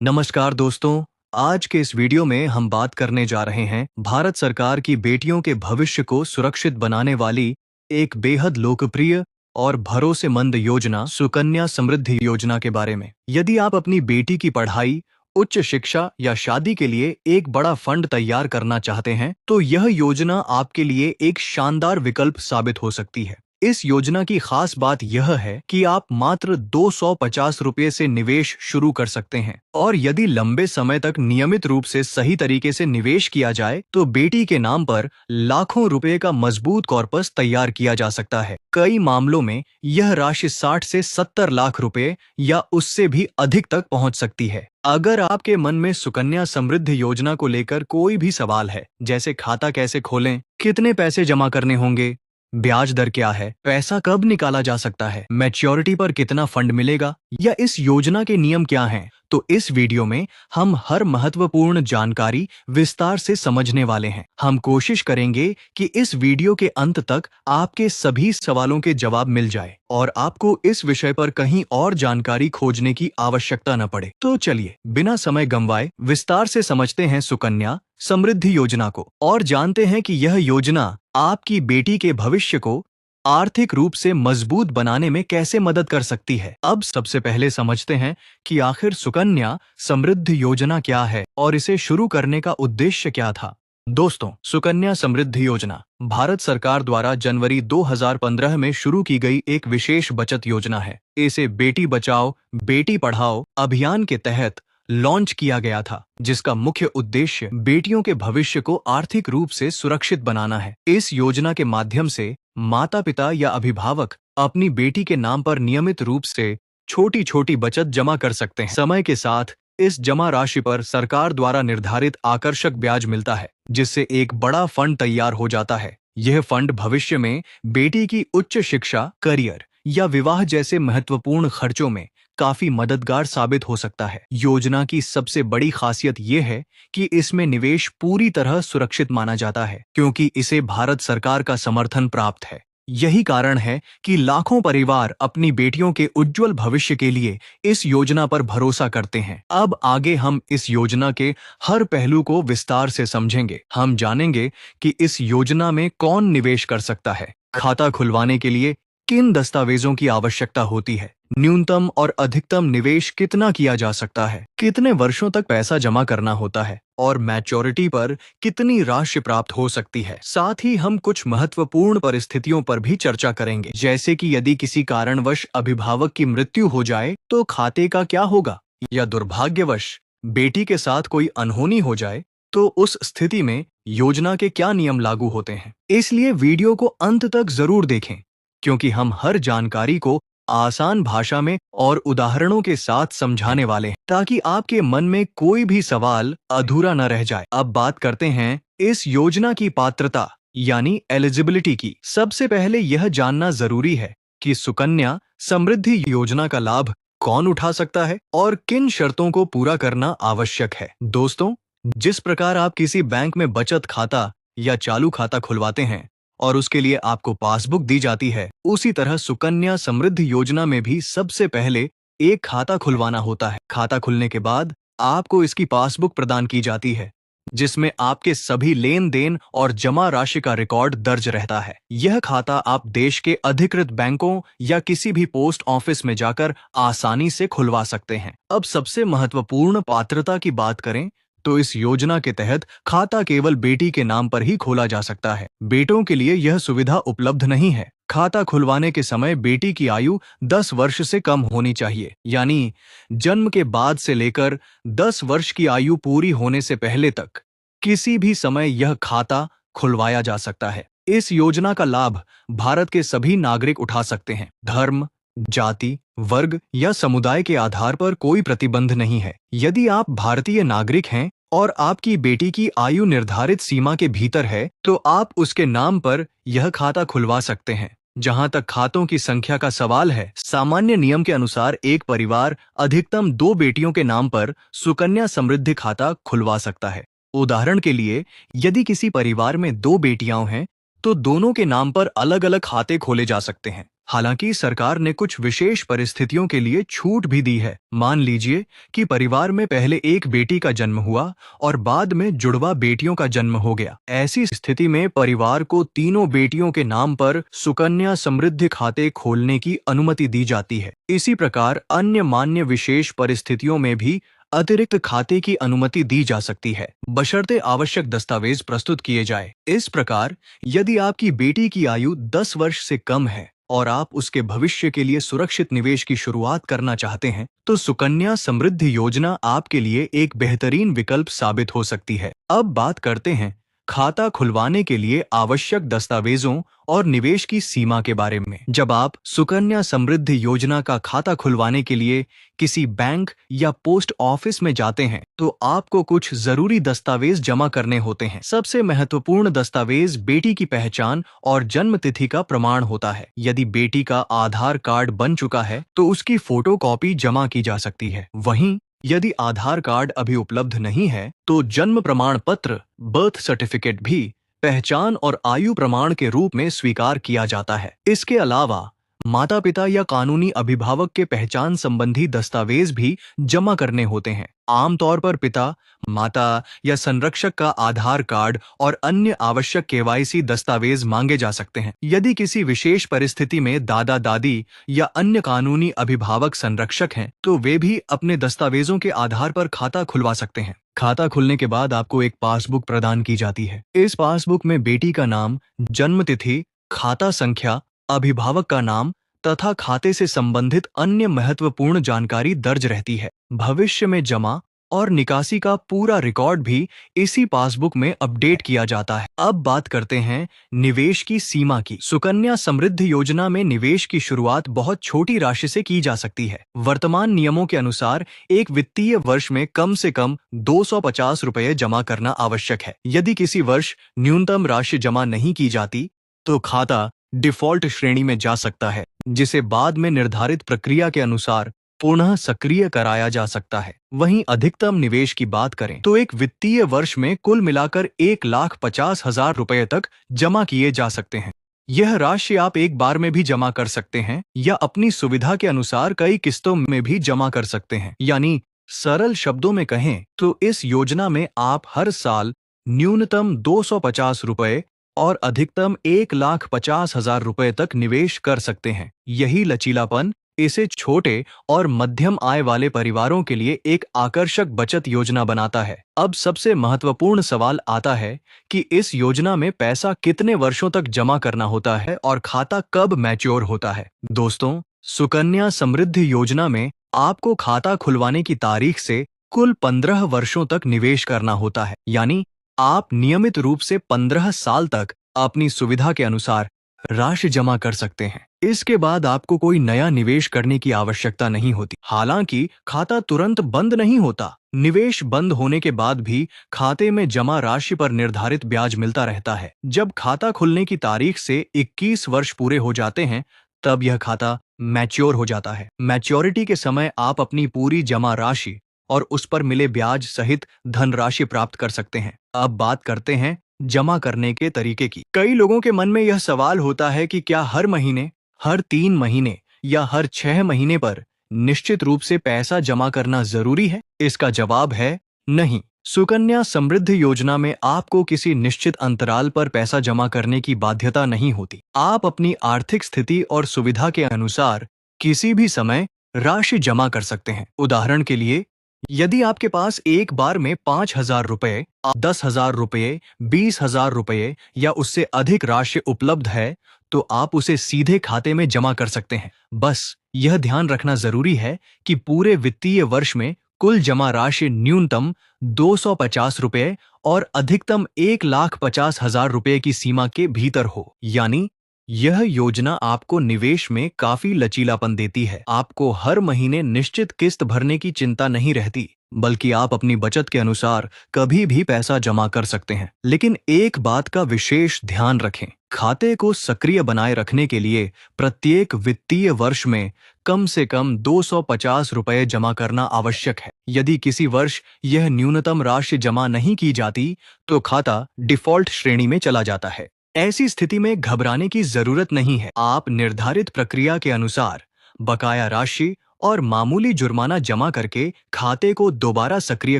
नमस्कार दोस्तों। आज के इस वीडियो में हम बात करने जा रहे हैं भारत सरकार की बेटियों के भविष्य को सुरक्षित बनाने वाली एक बेहद लोकप्रिय और भरोसेमंद योजना सुकन्या समृद्धि योजना के बारे में। यदि आप अपनी बेटी की पढ़ाई, उच्च शिक्षा या शादी के लिए एक बड़ा फंड तैयार करना चाहते हैं, तो यह योजना आपके लिए एक शानदार विकल्प साबित हो सकती है। इस योजना की खास बात यह है कि आप मात्र 250 रुपये से निवेश शुरू कर सकते हैं और यदि लंबे समय तक नियमित रूप से सही तरीके से निवेश किया जाए तो बेटी के नाम पर लाखों रुपए का मजबूत कॉर्पस तैयार किया जा सकता है। कई मामलों में यह राशि 60 से 70 लाख रुपए या उससे भी अधिक तक पहुंच सकती है। अगर आपके मन में सुकन्या समृद्धि योजना को लेकर कोई भी सवाल है, जैसे खाता कैसे खोलें, कितने पैसे जमा करने होंगे, ब्याज दर क्या है, पैसा कब निकाला जा सकता है, मैच्योरिटी पर कितना फंड मिलेगा या इस योजना के नियम क्या हैं, तो इस वीडियो में हम हर महत्वपूर्ण जानकारी विस्तार से समझने वाले हैं। हम कोशिश करेंगे कि इस वीडियो के अंत तक आपके सभी सवालों के जवाब मिल जाए और आपको इस विषय पर कहीं और जानकारी खोजने की आवश्यकता न पड़े। तो चलिए बिना समय गंवाए विस्तार से समझते हैं सुकन्या समृद्धि योजना को और जानते हैं कि यह योजना आपकी बेटी के भविष्य को आर्थिक रूप से मजबूत बनाने में कैसे मदद कर सकती है। अब सबसे पहले समझते हैं कि आखिर सुकन्या समृद्धि योजना क्या है और इसे शुरू करने का उद्देश्य क्या था। दोस्तों, सुकन्या समृद्धि योजना भारत सरकार द्वारा जनवरी 2015 में शुरू की गई एक विशेष बचत योजना है। इसे बेटी बचाओ बेटी पढ़ाओ अभियान के तहत लॉन्च किया गया था, जिसका मुख्य उद्देश्य बेटियों के भविष्य को आर्थिक रूप से सुरक्षित बनाना है। इस योजना के माध्यम से माता-पिता या अभिभावक अपनी बेटी के नाम पर नियमित रूप से छोटी-छोटी बचत जमा कर सकते हैं। समय के साथ इस जमा राशि पर सरकार द्वारा निर्धारित आकर्षक ब्याज मिलता है, जिससे एक बड़ा फंड तैयार हो जाता है। यह फंड भविष्य में बेटी की उच्च शिक्षा, करियर या विवाह जैसे महत्वपूर्ण खर्चों में काफी मददगार साबित हो सकता है। योजना की सबसे बड़ी खासियत यह है कि इसमें निवेश पूरी तरह सुरक्षित माना जाता है, क्योंकि इसे भारत सरकार का समर्थन प्राप्त है। यही कारण है कि लाखों परिवार अपनी बेटियों के उज्जवल भविष्य के लिए इस योजना पर भरोसा करते हैं। अब आगे हम इस योजना के हर पहलू को विस्तार से समझेंगे। हम जानेंगे कि इस योजना में कौन निवेश कर सकता है, खाता खुलवाने के लिए किन दस्तावेजों की आवश्यकता होती है, न्यूनतम और अधिकतम निवेश कितना किया जा सकता है, कितने वर्षों तक पैसा जमा करना होता है और मैच्योरिटी पर कितनी राशि प्राप्त हो सकती है। साथ ही हम कुछ महत्वपूर्ण परिस्थितियों पर भी चर्चा करेंगे, जैसे कि यदि किसी कारणवश अभिभावक की मृत्यु हो जाए तो खाते का क्या होगा, या दुर्भाग्यवश बेटी के साथ कोई अनहोनी हो जाए तो उस स्थिति में योजना के क्या नियम लागू होते हैं। इसलिए वीडियो को अंत तक जरूर देखें, क्योंकि हम हर जानकारी को आसान भाषा में और उदाहरणों के साथ समझाने वाले हैं, ताकि आपके मन में कोई भी सवाल अधूरा न रह जाए। अब बात करते हैं इस योजना की पात्रता यानी एलिजिबिलिटी की। सबसे पहले यह जानना जरूरी है कि सुकन्या समृद्धि योजना का लाभ कौन उठा सकता है और किन शर्तों को पूरा करना आवश्यक है। दोस्तों, जिस प्रकार आप किसी बैंक में बचत खाता या चालू खाता खुलवाते हैं और उसके लिए आपको पासबुक दी जाती है, उसी तरह सुकन्या समृद्धि योजना में भी सबसे पहले एक खाता खुलवाना होता है। खाता खुलने के बाद आपको इसकी पासबुक प्रदान की जाती है, जिसमें आपके सभी लेन देन और जमा राशि का रिकॉर्ड दर्ज रहता है। यह खाता आप देश के अधिकृत बैंकों या किसी भी पोस्ट ऑफिस में जाकर आसानी से खुलवा सकते हैं। अब सबसे महत्वपूर्ण पात्रता की बात करें तो इस योजना के तहत खाता केवल बेटी के नाम पर ही खोला जा सकता है। बेटों के लिए यह सुविधा उपलब्ध नहीं है। खाता खुलवाने के समय बेटी की आयु 10 वर्ष से कम होनी चाहिए, यानी जन्म के बाद से लेकर 10 वर्ष की आयु पूरी होने से पहले तक किसी भी समय यह खाता खुलवाया जा सकता है। इस योजना का लाभ भारत के सभी नागरिक उठा सकते हैं। धर्म, जाति, वर्ग या समुदाय के आधार पर कोई प्रतिबंध नहीं है। यदि आप भारतीय नागरिक हैं और आपकी बेटी की आयु निर्धारित सीमा के भीतर है, तो आप उसके नाम पर यह खाता खुलवा सकते हैं। जहां तक खातों की संख्या का सवाल है, सामान्य नियम के अनुसार एक परिवार अधिकतम 2 बेटियों के नाम पर सुकन्या समृद्धि खाता खुलवा सकता है। उदाहरण के लिए, यदि किसी परिवार में 2 बेटियां हैं, तो दोनों के नाम पर अलग-अलग खाते खोले जा सकते हैं। हालांकि सरकार ने कुछ विशेष परिस्थितियों के लिए छूट भी दी है। मान लीजिए कि परिवार में पहले एक बेटी का जन्म हुआ और बाद में जुड़वा बेटियों का जन्म हो गया। ऐसी स्थिति में परिवार को तीनों बेटियों के नाम पर सुकन्या समृद्धि खाते खोलने की अनुमति दी जाती है। इसी प्रकार अन्य मान्य विशेष परिस्थितियों में भी अतिरिक्त खाते की अनुमति दी जा सकती है, बशर्ते आवश्यक दस्तावेज प्रस्तुत किए जाए। इस प्रकार यदि आपकी बेटी की आयु 10 वर्ष से कम है और आप उसके भविष्य के लिए सुरक्षित निवेश की शुरुआत करना चाहते हैं, तो सुकन्या समृद्धि योजना आपके लिए एक बेहतरीन विकल्प साबित हो सकती है। अब बात करते हैं खाता खुलवाने के लिए आवश्यक दस्तावेजों और निवेश की सीमा के बारे में। जब आप सुकन्या समृद्धि योजना का खाता खुलवाने के लिए किसी बैंक या पोस्ट ऑफिस में जाते हैं, तो आपको कुछ जरूरी दस्तावेज जमा करने होते हैं। सबसे महत्वपूर्ण दस्तावेज बेटी की पहचान और जन्म तिथि का प्रमाण होता है। यदि बेटी का आधार कार्ड बन चुका है, तो उसकी फोटोकॉपी जमा की जा सकती है। वहीं यदि आधार कार्ड अभी उपलब्ध नहीं है, तो जन्म प्रमाण पत्र, बर्थ सर्टिफिकेट भी पहचान और आयु प्रमाण के रूप में स्वीकार किया जाता है। इसके अलावा माता पिता या कानूनी अभिभावक के पहचान संबंधी दस्तावेज भी जमा करने होते हैं। आमतौर पर पिता, माता या संरक्षक का आधार कार्ड और अन्य आवश्यक केवाईसी दस्तावेज मांगे जा सकते हैं। यदि किसी विशेष परिस्थिति में दादा दादी या अन्य कानूनी अभिभावक संरक्षक हैं, तो वे भी अपने दस्तावेजों के आधार पर खाता खुलवा सकते हैं। खाता खुलने के बाद आपको एक पासबुक प्रदान की जाती है। इस पासबुक में बेटी का नाम, जन्म तिथि, खाता संख्या, अभिभावक का नाम तथा खाते से संबंधित अन्य महत्वपूर्ण जानकारी दर्ज रहती है। भविष्य में जमा और निकासी का पूरा रिकॉर्ड भी इसी पासबुक में अपडेट किया जाता है। अब बात करते हैं निवेश की सीमा की। सुकन्या समृद्धि योजना में निवेश की शुरुआत बहुत छोटी राशि से की जा सकती है। वर्तमान नियमों के अनुसार एक वित्तीय वर्ष में कम से कम 250 रुपये जमा करना आवश्यक है। यदि किसी वर्ष न्यूनतम राशि जमा नहीं की जाती, तो खाता डिफॉल्ट श्रेणी में जा सकता है, जिसे बाद में निर्धारित प्रक्रिया के अनुसार पुनः सक्रिय कराया जा सकता है। वहीं अधिकतम निवेश की बात करें, तो एक वित्तीय वर्ष में कुल मिलाकर 1,50,000 रुपये तक जमा किए जा सकते हैं। यह राशि आप एक बार में भी जमा कर सकते हैं या अपनी सुविधा के अनुसार कई किस्तों में भी जमा कर सकते हैं। यानी सरल शब्दों में कहें तो इस योजना में आप हर साल न्यूनतम 250 रुपये और अधिकतम 1,50,000 रुपये तक निवेश कर सकते हैं। यही लचीलापन इसे छोटे और मध्यम आय वाले परिवारों के लिए एक आकर्षक बचत योजना बनाता है। अब सबसे महत्वपूर्ण सवाल आता है कि इस योजना में पैसा कितने वर्षों तक जमा करना होता है और खाता कब मैच्योर होता है। दोस्तों, सुकन्या समृद्धि योजना में आपको खाता खुलवाने की तारीख से कुल 15 वर्षों तक निवेश करना होता है। यानी आप नियमित रूप से 15 साल तक अपनी सुविधा के अनुसार राशि जमा कर सकते हैं। इसके बाद आपको कोई नया निवेश करने की आवश्यकता नहीं होती। हालांकि खाता तुरंत बंद नहीं होता। निवेश बंद होने के बाद भी खाते में जमा राशि पर निर्धारित ब्याज मिलता रहता है। जब खाता खुलने की तारीख से 21 वर्ष पूरे हो जाते हैं, तब यह खाता मैच्योर हो जाता है। मैच्योरिटी के समय आप अपनी पूरी जमा राशि और उस पर मिले ब्याज सहित धनराशि प्राप्त कर सकते हैं। अब बात करते हैं जमा करने के तरीके की। कई लोगों के मन में यह सवाल होता है कि क्या हर महीने, हर 3 महीने या हर 6 महीने पर निश्चित रूप से पैसा जमा करना जरूरी है? इसका जवाब है नहीं। सुकन्या समृद्धि योजना में आपको किसी निश्चित अंतराल पर पैसा जमा करने की बाध्यता नहीं होती। आप अपनी आर्थिक स्थिति और सुविधा के अनुसार किसी भी समय राशि जमा कर सकते हैं। उदाहरण के लिए, यदि आपके पास एक बार में 5,000 रुपये, 10,000 रुपये, 20,000 रुपये या उससे अधिक राशि उपलब्ध है, तो आप उसे सीधे खाते में जमा कर सकते हैं। बस यह ध्यान रखना जरूरी है कि पूरे वित्तीय वर्ष में कुल जमा राशि न्यूनतम 250 रुपये और अधिकतम 1,50,000 रुपये की सीमा के भीतर हो। यानी यह योजना आपको निवेश में काफी लचीलापन देती है। आपको हर महीने निश्चित किस्त भरने की चिंता नहीं रहती, बल्कि आप अपनी बचत के अनुसार कभी भी पैसा जमा कर सकते हैं। लेकिन एक बात का विशेष ध्यान रखें, खाते को सक्रिय बनाए रखने के लिए प्रत्येक वित्तीय वर्ष में कम से कम 250 रुपये जमा करना आवश्यक है। यदि किसी वर्ष यह न्यूनतम राशि जमा नहीं की जाती, तो खाता डिफॉल्ट श्रेणी में चला जाता है। ऐसी स्थिति में घबराने की जरूरत नहीं है। आप निर्धारित प्रक्रिया के अनुसार बकाया राशि और मामूली जुर्माना जमा करके खाते को दोबारा सक्रिय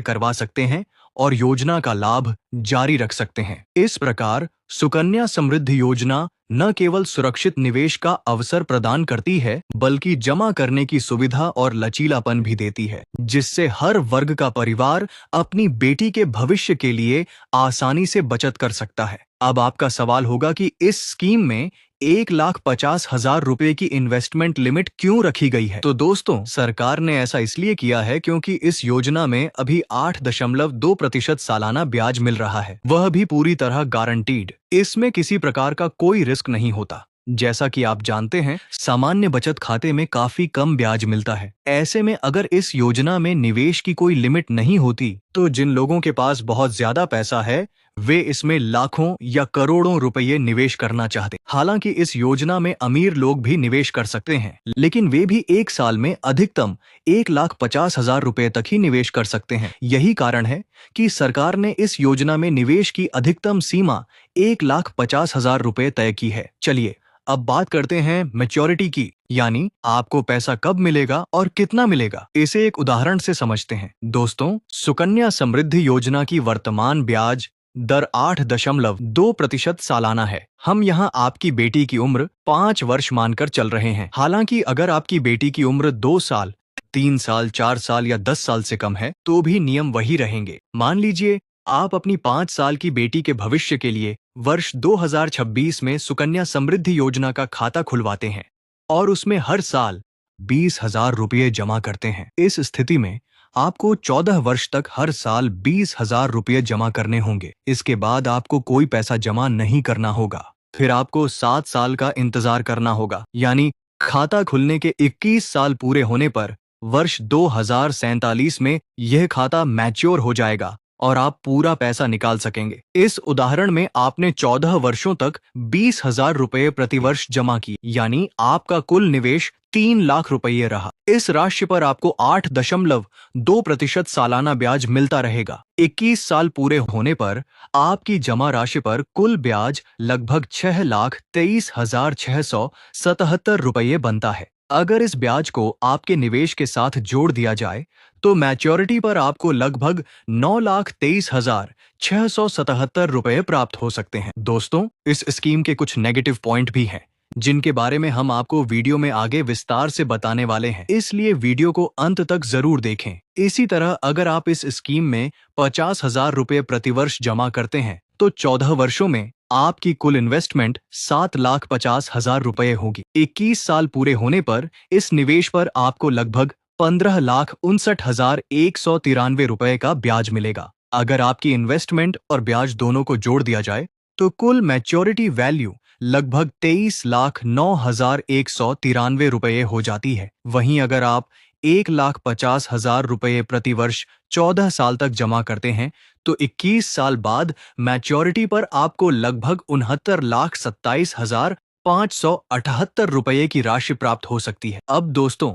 करवा सकते हैं और योजना का लाभ जारी रख सकते हैं। इस प्रकार सुकन्या समृद्धि योजना न केवल सुरक्षित निवेश का अवसर प्रदान करती है, बल्कि जमा करने की सुविधा और लचीलापन भी देती है, जिससे हर वर्ग का परिवार अपनी बेटी के भविष्य के लिए आसानी से बचत कर सकता है। अब आपका सवाल होगा कि इस स्कीम में 1,50,000 रुपए की इन्वेस्टमेंट लिमिट क्यों रखी गई है? तो दोस्तों, सरकार ने ऐसा इसलिए किया है क्योंकि इस योजना में अभी 8.2% सालाना ब्याज मिल रहा है, वह भी पूरी तरह गारंटीड। इसमें किसी प्रकार का कोई रिस्क नहीं होता। जैसा कि आप जानते हैं, सामान्य बचत खाते में काफी कम ब्याज मिलता है। ऐसे में अगर इस योजना में निवेश की कोई लिमिट नहीं होती, तो जिन लोगों के पास बहुत ज्यादा पैसा है, वे इसमें लाखों या करोड़ों रुपये निवेश करना चाहते। हालांकि इस योजना में अमीर लोग भी निवेश कर सकते हैं, लेकिन वे भी एक साल में अधिकतम 1,50,000 रुपए तक ही निवेश कर सकते हैं। यही कारण है कि सरकार ने इस योजना में निवेश की अधिकतम सीमा 1,50,000 रुपए तय की है। चलिए अब बात करते हैं मैच्योरिटी की, यानी आपको पैसा कब मिलेगा और कितना मिलेगा। इसे एक उदाहरण से समझते हैं। दोस्तों, सुकन्या समृद्धि योजना की वर्तमान ब्याज दर 8.2% सालाना है। हम यहाँ आपकी बेटी की उम्र 5 वर्ष मानकर चल रहे हैं। हालांकि अगर आपकी बेटी की उम्र 2 साल, 3 साल, 4 साल या 10 साल से कम है, तो भी नियम वही रहेंगे। मान लीजिए आप अपनी 5 साल की बेटी के भविष्य के लिए वर्ष 2026 में सुकन्या समृद्धि योजना का खाता खुलवाते हैं और उसमें हर साल 20,000 रुपये जमा करते हैं। इस स्थिति में आपको 14 वर्ष तक हर साल 20,000 रुपये जमा करने होंगे। इसके बाद आपको कोई पैसा जमा नहीं करना होगा। फिर आपको 7 साल का इंतजार करना होगा, यानी खाता खुलने के 21 साल पूरे होने पर वर्ष 2047 में यह खाता मैच्योर हो जाएगा और आप पूरा पैसा निकाल सकेंगे। इस उदाहरण में आपने 14 वर्षों तक 20,000 रुपये प्रतिवर्ष जमा किए, यानी आपका कुल निवेश 3 लाख रुपये रहा। इस राशि पर आपको 8.2% सालाना ब्याज मिलता रहेगा। 21 साल पूरे होने पर आपकी जमा राशि पर कुल ब्याज लगभग 6,23,677 रुपये बनता है। अगर इस ब्याज को आपके निवेश के साथ जोड़ दिया जाए तो मैच्योरिटी पर आपको लगभग 9,23,677 रुपये प्राप्त हो सकते हैं। दोस्तों, इस स्कीम के कुछ नेगेटिव पॉइंट भी हैं, जिनके बारे में हम आपको वीडियो में आगे विस्तार से बताने वाले हैं, इसलिए वीडियो को अंत तक जरूर देखें। इसी तरह अगर आप इस स्कीम में 50,000 रुपये प्रतिवर्ष जमा करते हैं तो 14 वर्षों में आपकी कुल इन्वेस्टमेंट 7,50,000 रुपये होगी। 21 साल पूरे होने पर इस निवेश पर आपको लगभग 15,59,193 रुपये का ब्याज मिलेगा। अगर आपकी इन्वेस्टमेंट और ब्याज दोनों को जोड़ दिया जाए तो कुल मैच्योरिटी वैल्यू लगभग 23,09,193 रुपये हो जाती है। वहीं अगर आप 1,50,000 रुपये प्रतिवर्ष 14 साल तक जमा करते हैं तो 21 साल बाद मैच्योरिटी पर आपको लगभग 69,27,578 रुपये की राशि प्राप्त हो सकती है। अब दोस्तों,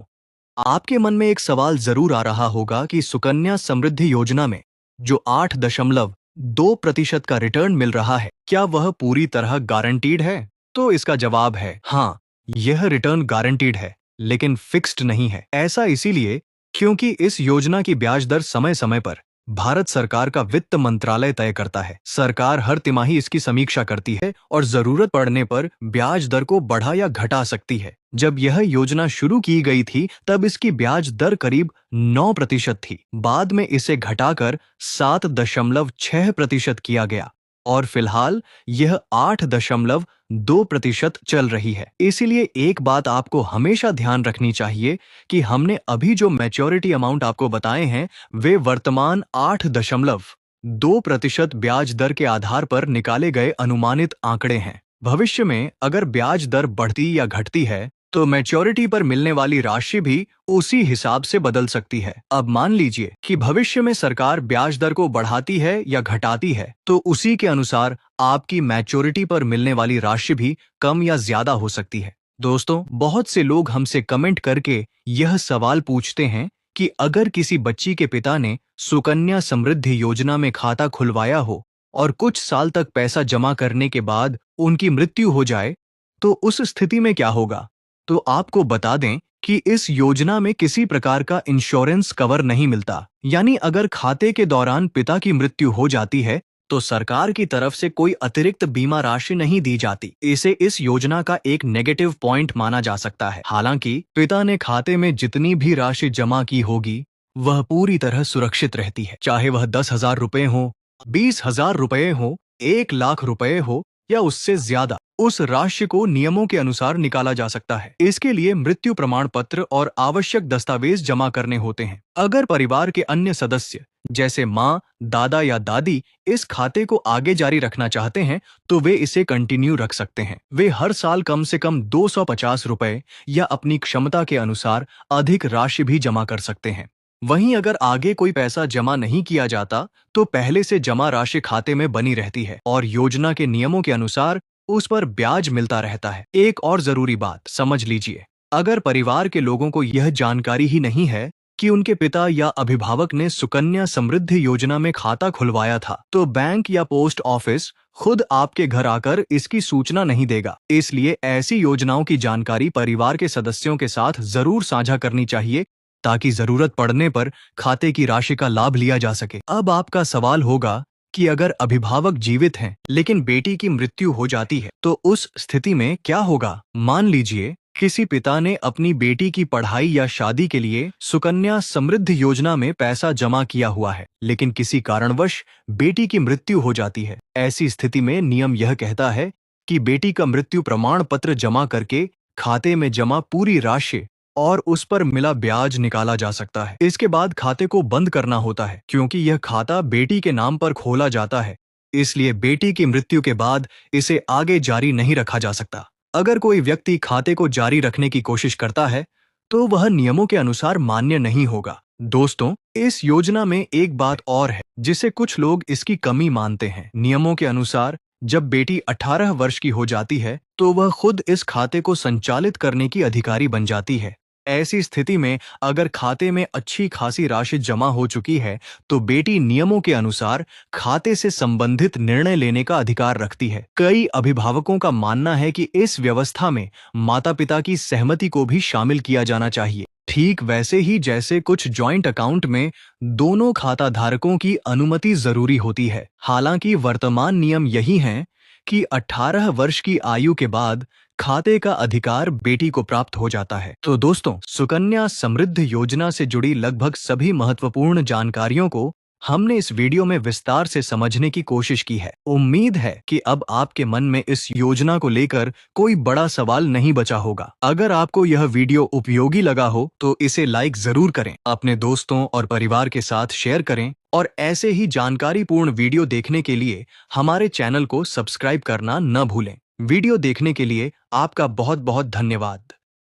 आपके मन में एक सवाल जरूर आ रहा होगा कि सुकन्या समृद्धि योजना में जो 8.2% का रिटर्न मिल रहा है, क्या वह पूरी तरह गारंटीड है? तो इसका जवाब है हाँ, यह रिटर्न गारंटीड है, लेकिन फिक्स्ड नहीं है। ऐसा इसीलिए क्योंकि इस योजना की ब्याज दर समय समय पर भारत सरकार का वित्त मंत्रालय तय करता है। सरकार हर तिमाही इसकी समीक्षा करती है और जरूरत पड़ने पर ब्याज दर को बढ़ा या घटा सकती है। जब यह योजना शुरू की गई थी तब इसकी ब्याज दर करीब 9% थी। बाद में इसे घटाकर 7.6% किया गया और फिलहाल यह 8.2% चल रही है। इसीलिए एक बात आपको हमेशा ध्यान रखनी चाहिए कि हमने अभी जो मैच्योरिटी अमाउंट आपको बताए हैं वे वर्तमान 8.2% ब्याज दर के आधार पर निकाले गए अनुमानित आंकड़े हैं। भविष्य में अगर ब्याज दर बढ़ती या घटती है तो मैच्योरिटी पर मिलने वाली राशि भी उसी हिसाब से बदल सकती है। अब मान लीजिए कि भविष्य में सरकार ब्याज दर को बढ़ाती है या घटाती है तो उसी के अनुसार आपकी मैच्योरिटी पर मिलने वाली राशि भी कम या ज्यादा हो सकती है। दोस्तों, बहुत से लोग हमसे कमेंट करके यह सवाल पूछते हैं कि अगर किसी बच्ची के पिता ने सुकन्या समृद्धि योजना में खाता खुलवाया हो और कुछ साल तक पैसा जमा करने के बाद उनकी मृत्यु हो जाए तो उस स्थिति में क्या होगा? तो आपको बता दें कि इस योजना में किसी प्रकार का इंश्योरेंस कवर नहीं मिलता। यानी अगर खाते के दौरान पिता की मृत्यु हो जाती है तो सरकार की तरफ से कोई अतिरिक्त बीमा राशि नहीं दी जाती। इसे इस योजना का एक नेगेटिव पॉइंट माना जा सकता है। हालांकि पिता ने खाते में जितनी भी राशि जमा की होगी वह पूरी तरह सुरक्षित रहती है, चाहे वह 10,000 रुपए हो, 20,000 रुपए हो, 1 लाख रुपए हो या उससे ज्यादा। उस राशि को नियमों के अनुसार निकाला जा सकता है। इसके लिए मृत्यु प्रमाण पत्र और आवश्यक दस्तावेज जमा करने होते हैं। अगर परिवार के अन्य सदस्य जैसे माँ, दादा या दादी इस खाते को आगे जारी रखना चाहते हैं तो वे इसे कंटिन्यू रख सकते हैं। वे हर साल कम से कम 250 रुपए या अपनी क्षमता के अनुसार अधिक राशि भी जमा कर सकते हैं। वहीं अगर आगे कोई पैसा जमा नहीं किया जाता तो पहले से जमा राशि खाते में बनी रहती है और योजना के नियमों के अनुसार उस पर ब्याज मिलता रहता है। एक और जरूरी बात समझ लीजिए, अगर परिवार के लोगों को यह जानकारी ही नहीं है कि उनके पिता या अभिभावक ने सुकन्या समृद्धि योजना में खाता खुलवाया था तो बैंक या पोस्ट ऑफिस खुद आपके घर आकर इसकी सूचना नहीं देगा। इसलिए ऐसी योजनाओं की जानकारी परिवार के सदस्यों के साथ जरूर साझा करनी चाहिए ताकि जरूरत पड़ने पर खाते की राशि का लाभ लिया जा सके। अब आपका सवाल होगा कि अगर अभिभावक जीवित हैं लेकिन बेटी की मृत्यु हो जाती है तो उस स्थिति में क्या होगा? मान लीजिए किसी पिता ने अपनी बेटी की पढ़ाई या शादी के लिए सुकन्या समृद्धि योजना में पैसा जमा किया हुआ है लेकिन किसी कारणवश बेटी की मृत्यु हो जाती है। ऐसी स्थिति में नियम यह कहता है कि बेटी का मृत्यु प्रमाण पत्र जमा करके खाते में जमा पूरी राशि और उस पर मिला ब्याज निकाला जा सकता है। इसके बाद खाते को बंद करना होता है क्योंकि यह खाता बेटी के नाम पर खोला जाता है, इसलिए बेटी की मृत्यु के बाद इसे आगे जारी नहीं रखा जा सकता। अगर कोई व्यक्ति खाते को जारी रखने की कोशिश करता है तो वह नियमों के अनुसार मान्य नहीं होगा। दोस्तों, इस योजना में एक बात और है जिसे कुछ लोग इसकी कमी मानते हैं। नियमों के अनुसार जब बेटी 18 वर्ष की हो जाती है तो वह खुद इस खाते को संचालित करने की अधिकारी बन जाती है। ऐसी स्थिति में अगर खाते में अच्छी खासी राशि जमा हो चुकी है तो बेटी नियमों के अनुसार खाते से संबंधित निर्णय लेने का अधिकार रखती है। कई अभिभावकों का मानना है कि इस व्यवस्था में माता-पिता की सहमति को भी शामिल किया जाना चाहिए, ठीक वैसे ही जैसे कुछ जॉइंट अकाउंट में दोनों खाता धारकों की अनुमति जरूरी होती है। हालांकि वर्तमान नियम यही हैं कि 18 वर्ष की आयु के बाद खाते का अधिकार बेटी को प्राप्त हो जाता है। तो दोस्तों, सुकन्या समृद्धि योजना से जुड़ी लगभग सभी महत्वपूर्ण जानकारियों को हमने इस वीडियो में विस्तार से समझने की कोशिश की है। उम्मीद है कि अब आपके मन में इस योजना को लेकर कोई बड़ा सवाल नहीं बचा होगा। अगर आपको यह वीडियो उपयोगी लगा हो तो इसे लाइक जरूर करें, अपने दोस्तों और परिवार के साथ शेयर करें और ऐसे ही जानकारीपूर्ण वीडियो देखने के लिए हमारे चैनल को सब्सक्राइब करना न भूलें। वीडियो देखने के लिए आपका बहुत बहुत धन्यवाद।